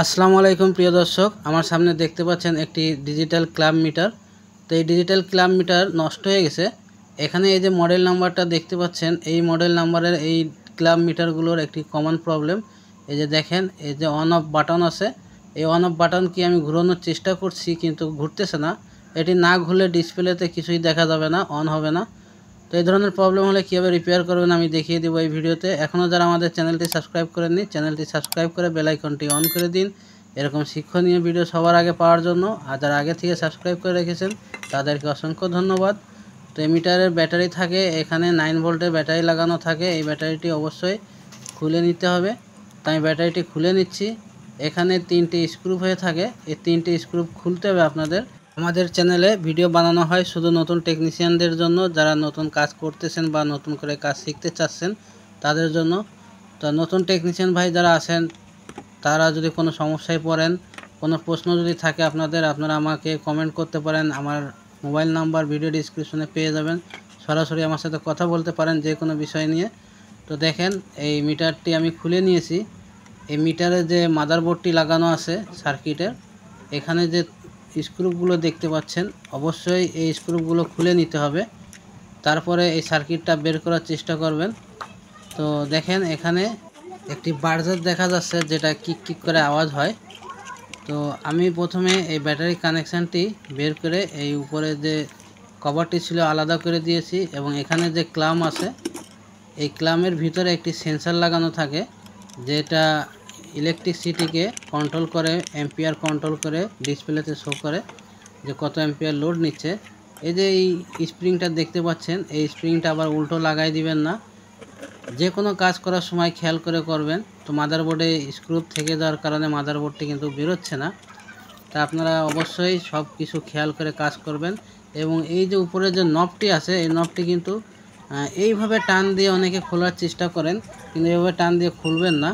আসসালামু আলাইকুম প্রিয় দর্শক, আমার সামনে দেখতে পাচ্ছেন একটি ডিজিটাল ক্লাব মিটার। তো এই ডিজিটাল ক্লাব মিটার নষ্ট হয়ে গেছে। এখানে এই যে মডেল নাম্বারটা দেখতে পাচ্ছেন, এই মডেল নাম্বারের এই ক্লাব মিটারগুলোর একটি কমন প্রবলেম। এই যে দেখেন, এই যে অন অফ বাটন আছে, এই অন অফ বাটন কি আমি ঘোরানোর চেষ্টা করছি কিন্তু ঘুরতেছে না। এটি না ঘুরলে ডিসপ্লেতে কিছুই দেখা যাবে না, অন হবে না। তো এই ধরনের প্রবলেম হলে কীভাবে রিপেয়ার করবেন আমি দেখিয়ে দেবো এই ভিডিওতে। এখনও যারা আমাদের চ্যানেলটি সাবস্ক্রাইব করেননি, চ্যানেলটি সাবস্ক্রাইব করে বেল আইকনটি অন করে দিন এরকম শিক্ষণীয় ভিডিও সবার আগে পাওয়ার জন্য। আর যারা আগে থেকে সাবস্ক্রাইব করে রেখেছেন তাদেরকে অসংখ্য ধন্যবাদ। তো এই মিটারের ব্যাটারি থাকে, এখানে 9 ভোল্টের ব্যাটারি লাগানো থাকে। এই ব্যাটারিটি অবশ্যই খুলে নিতে হবে। তাই আমি ব্যাটারিটি খুলে নিচ্ছি। এখানে 3টি স্ক্রু হয়ে থাকে, এই 3টি স্ক্রু খুলতে হবে আপনাদের। আমাদের চ্যানেলে ভিডিও বানানো হয় শুধু নতুন টেকনিশিয়ানদের জন্য, যারা নতুন কাজ করতেছেন বা নতুন করে কাজ শিখতে চাচ্ছেন তাদের জন্য। তো নতুন টেকনিশিয়ান ভাই যারা আছেন, তারা যদি কোনো সমস্যায় পড়েন, কোনো প্রশ্ন যদি থাকে আপনারা আমাকে কমেন্ট করতে পারেন। আমার মোবাইল নাম্বার ভিডিও ডিসক্রিপশনে পেয়ে যাবেন। সরাসরি আমার সাথে কথা বলতে পারেন যে কোনো বিষয় নিয়ে। তো দেখেন, এই মিটারটি আমি খুলে নিয়েছি। এই মিটারে যে মাদারবোর্ডটি লাগানো আছে সার্কিটের, এখানে যে স্ক্রুপগুলো দেখতে পাচ্ছেন, অবশ্যই এই স্ক্রুপগুলো খুলে নিতে হবে। তারপরে এই সার্কিটটা বের করার চেষ্টা করবেন। তো দেখেন, এখানে একটি বার্জার দেখা যাচ্ছে যেটা কিক কিক করে আওয়াজ হয়। তো আমি প্রথমে এই ব্যাটারি কানেকশানটি বের করে এই উপরে যে কভারটি ছিল আলাদা করে দিয়েছি, এবং এখানে যে ক্লাম আছে, এই ক্লামের ভিতরে একটি সেন্সার লাগানো থাকে যেটা ইলেকট্রিসিটিকে কন্ট্রোল করে, অ্যাম্পিয়ার কন্ট্রোল করে ডিসপ্লেতে শো করে যে কত অ্যাম্পিয়ার লোড নিচ্ছে। এই যে এই স্প্রিংটা দেখতে পাচ্ছেন, এই স্প্রিংটা আবার উল্টো লাগাই দিবেন না। যে কোনো কাজ করার সময় খেয়াল করে করবেন। তো মাদারবোর্ডে স্ক্রু থেকে যাওয়ার কারণে মাদারবোর্ডটি কিন্তু বেরোচ্ছে না। তা আপনারা অবশ্যই সব কিছু খেয়াল করে কাজ করবেন। এবং এই যে উপরে যে নবটি আছে, এই নবটি কিন্তু এইভাবে টান দিয়ে অনেকে খোলার চেষ্টা করেন, কিন্তু এইভাবে টান দিয়ে খুলবেন না।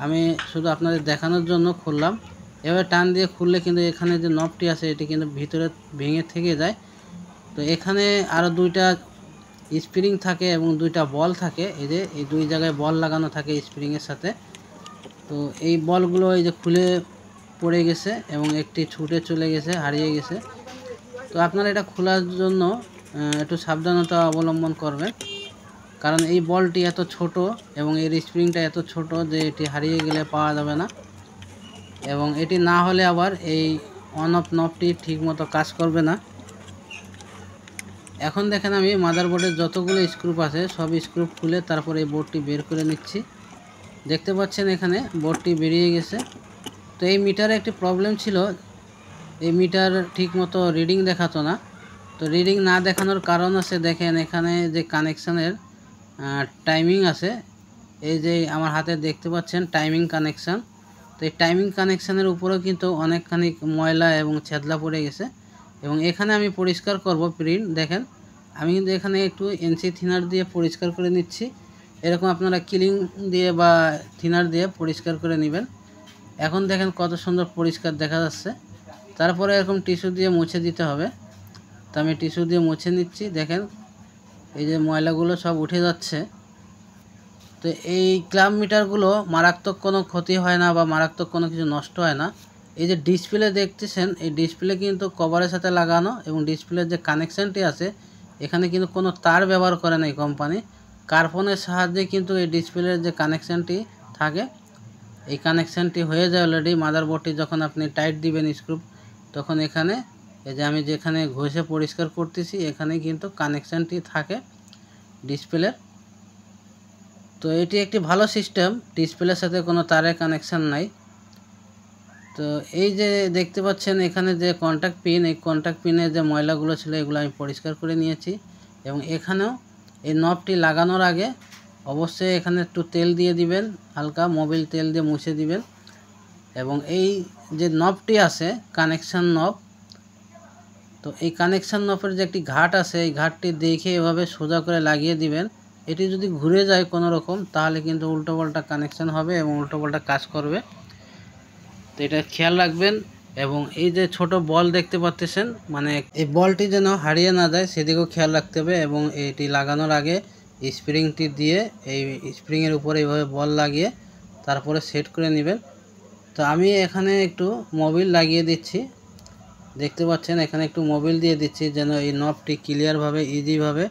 আমি শুধু আপনাদের দেখানোর জন্য খুললাম। এভাবে টান দিয়ে খুললে কিন্তু এখানে যে নবটি আছে এটি কিন্তু ভিতরে ভেঙে থেকে যায়। তো এখানে আরও 2টা স্প্রিং থাকে এবং 2টা বল থাকে। এই যে এই 2 জায়গায় বল লাগানো থাকে স্প্রিংয়ের সাথে। তো এই বলগুলো এই যে খুলে পড়ে গেছে এবং একটি ছুটে চলে গেছে, হারিয়ে গেছে। তো আপনারা এটা খোলার জন্য একটু সাবধানতা অবলম্বন করবেন, কারণ এই বলটি এত ছোট এবং এর স্প্রিংটা এত ছোট যে এটি হারিয়ে গেলে পাওয়া যাবে না। এবং এটি না হলে আবার এই অন অফ নবটি ঠিকমতো কাজ করবে না। এখন দেখেন, আমি মাদারবোর্ডের যতগুলো স্ক্রুপ আছে সব স্ক্রুপ খুলে তারপর এই বোর্ডটি বের করে নিচ্ছি। দেখতে পাচ্ছেন এখানে বোর্ডটি বেরিয়ে গেছে। তো এই মিটারে একটি প্রবলেম ছিল, এই মিটার ঠিকমতো রিডিং দেখাতো না। তো রিডিং না দেখানোর কারণ আছে, দেখেন এখানে যে কানেকশানের টাইমিং আছে, এই যে আমার হাতে দেখতে পাচ্ছেন টাইমিং কানেকশান। তো এই টাইমিং কানেকশানের উপরেও কিন্তু অনেকখানি ময়লা এবং ছেদলা পড়ে গেছে। এবং এখানে আমি পরিষ্কার করব প্রিন্ট। দেখেন, আমি কিন্তু এখানে একটু এনসি থিনার দিয়ে পরিষ্কার করে নিচ্ছি। এরকম আপনারা ক্লিং দিয়ে বা থিনার দিয়ে পরিষ্কার করে নেবেন। এখন দেখেন কত সুন্দর পরিষ্কার দেখা যাচ্ছে। তারপরে এরকম টিস্যু দিয়ে মুছে দিতে হবে। তো আমি টিস্যু দিয়ে মুছে নিচ্ছি। দেখেন এই যে ময়লাগুলো সব উঠে যাচ্ছে। তো এই ক্লাব মিটারগুলো মারাত্মক কোনো ক্ষতি হয় না বা মারাত্মক কোনো কিছু নষ্ট হয় না। এই যে ডিসপ্লে দেখতেছেন, এই ডিসপ্লে কিন্তু কভারের সাথে লাগানো, এবং ডিসপ্লের যে কানেকশানটি আছে এখানে কিন্তু কোনো তার ব্যবহার করে না এই কোম্পানি। কার্বনের সাহায্যে কিন্তু এই ডিসপ্লের যে কানেকশানটি থাকে, এই কানেকশানটি হয়ে যায় অলরেডি। মাদারবোর্ডটি যখন আপনি টাইট দিবেন স্ক্রু, তখন এখানে এই যে আমি যেখানে ঘষে পরিষ্কার করতেছি এখানে কিন্তু কানেকশানটি থাকে ডিসপ্লের। তো এটি একটি ভালো সিস্টেম, ডিসপ্লের সাথে কোনো তারের কানেকশান নাই। তো এই যে দেখতে পাচ্ছেন এখানে যে কন্ট্যাক্ট পিন, এই কন্ট্যাক্ট পিনে যে ময়লাগুলো ছিল এগুলো আমি পরিষ্কার করে নিয়েছি। এবং এখানেও এই নবটি লাগানোর আগে অবশ্যই এখানে একটু তেল দিয়ে দিবেন, হালকা মোবিল তেল দিয়ে মুছে দিবেন। এবং এই যে নবটি আছে কানেকশান নব, তো এই কানেকশান নবের যে একটি ঘাট আছে, এই ঘাটটি দেখে এভাবে সোজা করে লাগিয়ে দিবেন। এটি যদি ঘুরে যায় কোনো রকম তাহলে কিন্তু উল্টোপাল্টা কানেকশান হবে এবং উল্টোপাল্টা কাজ করবে। তো এটা খেয়াল রাখবেন। এবং এই যে ছোট বল দেখতে পাচ্ছেন, মানে এই বলটি যেন হারিয়ে না যায় সেদিকেও খেয়াল রাখতে হবে। এবং এটি লাগানোর আগে স্প্রিংটি দিয়ে এই স্প্রিংয়ের উপরে এইভাবে বল লাগিয়ে তারপরে সেট করে নেবেন। তো তো আমি এখানে একটু মোবিল লাগিয়ে দিচ্ছি, দেখতে পাচ্ছেন এখানে একটু মোবিল দিয়ে দিচ্ছি যেন এই নবটি ক্লিয়ারভাবে ইজিভাবে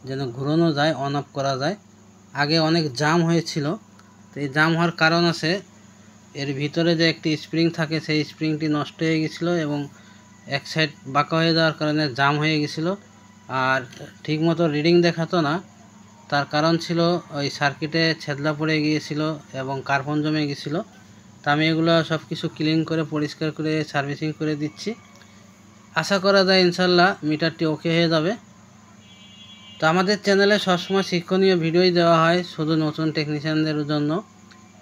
যেন ঘোরানো যায়, অন অফ করা যায়। আগে অনেক জাম হয়েছিল, তো এই জাম হওয়ার কারণ আছে এর ভিতরে যে একটি স্প্রিং থাকে সেই স্প্রিংটি নষ্ট হয়ে গেছিলো এবং এক সাইড বাঁকা হয়ে যাওয়ার কারণে জাম হয়ে গেছিলো আর ঠিকমতো রিডিং দেখাতো না। তার কারণ ছিল ওই সার্কিটে ছেদলা পড়ে গিয়েছিল এবং কার্বন জমে গেছিলো। তা আমি এগুলো সব কিছু ক্লিন করে পরিষ্কার করে সার্ভিসিং করে দিচ্ছি। আশা করা যায় ইনশাল্লাহ মিটারটি ওকে হয়ে যাবে। তো আমাদের চ্যানেলে সবসময় শিক্ষণীয় ভিডিওই দেওয়া হয় শুধু নতুন টেকনিশিয়ানদের জন্য।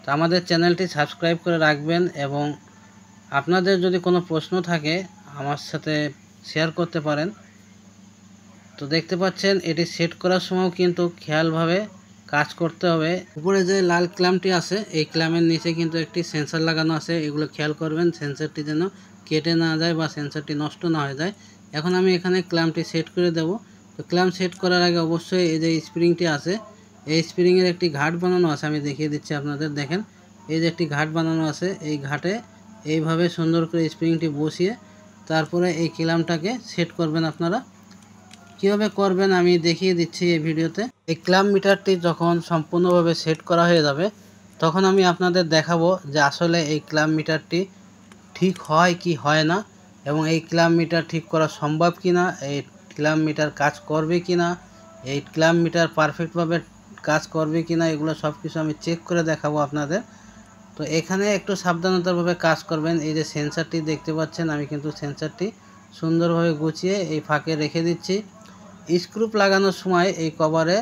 তো আমাদের চ্যানেলটি সাবস্ক্রাইব করে রাখবেন এবং আপনাদের যদি কোনো প্রশ্ন থাকে আমার সাথে শেয়ার করতে পারেন। তো দেখতে পাচ্ছেন এটি সেট করার সময়ও কিন্তু খেয়ালভাবে কাজ করতে হবে। উপরে যে লাল ক্ল্যাম্পটি আছে এই ক্ল্যাম্পের নিচে কিন্তু একটি সেন্সর লাগানো আছে, এগুলো খেয়াল করবেন সেন্সরটি যেন কেটে না যায় বা সেন্সরটি নষ্ট না হয়ে যায়। এখন আমি এখানে ক্ল্যাম্পটি সেট করে দেব। তো ক্ল্যাম্প সেট করার আগে অবশ্যই এই যে স্প্রিংটি আছে এই স্প্রিংয়ের একটি ঘাট বানানো আছে, আমি দেখিয়ে দিচ্ছি আপনাদের। দেখেন এই যে একটি ঘাট বানানো আছে, এই ঘাটে এইভাবে সুন্দর করে স্প্রিংটি বসিয়ে তারপরে এই ক্ল্যাম্পটাকে সেট করবেন। আপনারা কীভাবে করবেন আমি দেখিয়ে দিচ্ছি এই ভিডিওতে। এই ক্ল্যাম্প মিটারটি যখন সম্পূর্ণভাবে সেট করা হয়ে যাবে তখন আমি আপনাদের দেখাবো যে আসলে এই ক্ল্যাম্প মিটারটি ঠিক হয় কি হয় না এবং এই ক্ল্যাম্প মিটার ঠিক করা সম্ভব কি না, এই ক্ল্যাম্প মিটার কাজ করবে কি না, এই ক্ল্যাম্প মিটার পারফেক্টভাবে কাজ করবে কি না, এগুলো সব কিছু আমি চেক করে দেখাবো আপনাদের। তো এখানে একটু সাবধানতাভাবে কাজ করবেন। এই যে সেন্সরটি দেখতে পাচ্ছেন আমি কিন্তু সেন্সরটি সুন্দরভাবে গুছিয়ে এই ফাঁকে রেখে দিচ্ছি। স্ক্রুপ লাগানোর সময় এই কভারে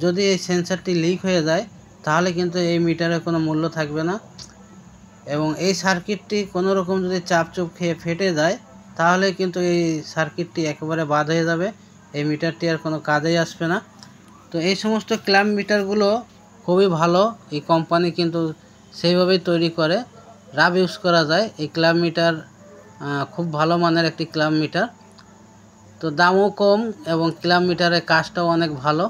যদি এই সেন্সরটি লিক হয়ে যায় তাহলে কিন্তু এই মিটারে কোনো মূল্য থাকবে না এবং এই সার্কিটটি কোনো রকম যদি চাপচুপ খেয়ে ফেটে যায় তাহলে কিন্তু এই সার্কিটটি একেবারে বাদ হয়ে যাবে, এই মিটারটি আর কোনো কাজেই আসবে না। তো এই সমস্ত ক্ল্যাম্প মিটারগুলো খুবই ভালো, এই কোম্পানি কিন্তু সেইভাবেই তৈরি করে, রাব ইউজ করা যায়। এই ক্ল্যাম্প মিটার খুব ভালো মানের একটি ক্ল্যাম্প মিটার, তো দামও কম এবং ক্ল্যাম্প মিটারের কাজটাও অনেক ভালো।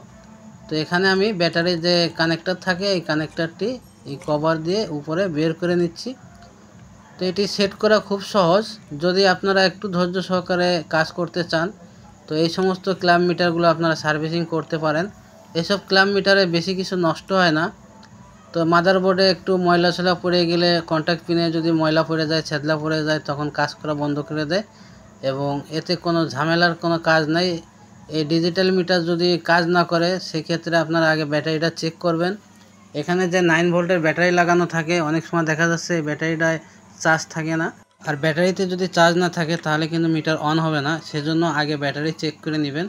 তো এখানে আমি ব্যাটারির যে কানেক্টর থাকে এই কানেক্টরটি এই কভার দিয়ে উপরে বের করে নিচ্ছি। তো এটি সেট করা খুব সহজ, যদি আপনারা একটু ধৈর্য সহকারে কাজ করতে চান তো এই সমস্ত ক্ল্যাম্প মিটারগুলো আপনারা সার্ভিসিং করতে পারেন। এসব ক্ল্যাম্প মিটারে বেশি কিছু নষ্ট হয় না। তো মাদারবোর্ডে একটু ময়লা ছলা পড়ে গেলে কন্ট্যাক্ট পিনে যদি ময়লা পড়ে যায় ছেদলা পড়ে যায় তখন কাজ করা বন্ধ করে দেয় এবং এতে কোনো ঝামেলার কোনো কাজ নাই। এই ডিজিটাল মিটার যদি কাজ না করে সেক্ষেত্রে আপনারা আগে ব্যাটারিটা চেক করবেন। এখানে যে 9 ভোল্টের ব্যাটারি লাগানো থাকে অনেক সময় দেখা যাচ্ছে এই ব্যাটারিটায় চার্জ থাকে না, আর ব্যাটারিতে যদি চার্জ না থাকে তাহলে কিন্তু মিটার অন হবে না, সেজন্য আগে ব্যাটারি চেক করে নেবেন।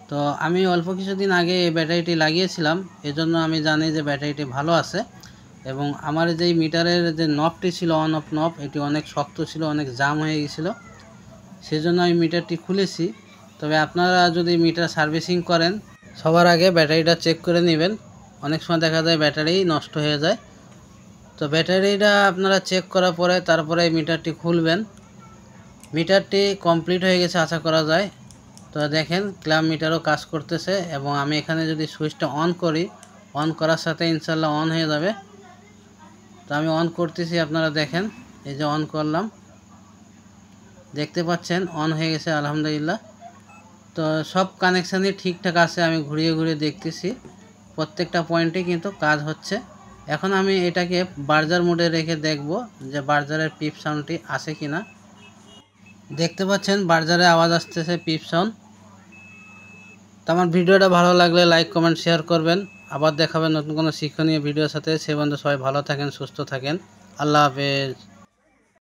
তো আমি অল্প কিছুদিন আগে এই ব্যাটারিটি লাগিয়েছিলাম, এজন্য আমি জানি যে ব্যাটারিটি ভালো আছে এবং আমার যেই মিটারের যে নবটি ছিল অন অফ নব এটি অনেক শক্ত ছিল, অনেক জাম হয়ে গেছিলো, সেজন্য আমি মিটারটি খুলেছি। তবে আপনারা যদি মিটার সার্ভিসিং করেন সবার আগে ব্যাটারিটা চেক করে নেবেন, অনেক সময় দেখা যায় ব্যাটারি নষ্ট হয়ে যায়। তো ব্যাটারিটা আপনারা চেক করার পরে তারপরে মিটারটি খুলবেন। মিটারটি কমপ্লিট হয়ে গেছে আশা করা যায়। তো দেখেন ক্ল্যাম্প মিটারও কাজ করতেছে এবং আমি এখানে যদি সুইচটা অন করি অন করার সাথে ইনশাল্লাহ অন হয়ে যাবে। তো আমি অন করতেছি, আপনারা দেখেন এই যে অন করলাম, দেখতে পাচ্ছেন অন হয়ে গেছে আলহামদুলিল্লাহ। তো সব কানেকশানই ঠিকঠাক আছে, আমি ঘুরিয়ে ঘুরিয়ে দেখতেছি প্রত্যেকটা পয়েন্টে কিন্তু কাজ হচ্ছে। এখন আমি এটাকে বার্জার মোডে রেখে দেখব যে বার্জারের পিপ সাউন্ডটি আসে কিনা। দেখতে পাচ্ছেন বার্জারে আওয়াজ আসতেছে পিপ সাউন্ড। তো আমার ভিডিওটা ভালো লাগলে লাইক কমেন্ট শেয়ার করবেন। আবার দেখাবেন নতুন কোনো শিক্ষণীয় ভিডিওর সাথে। সে বন্ধু সবাই ভালো থাকেন, সুস্থ থাকেন, আল্লাহ হাফেজ।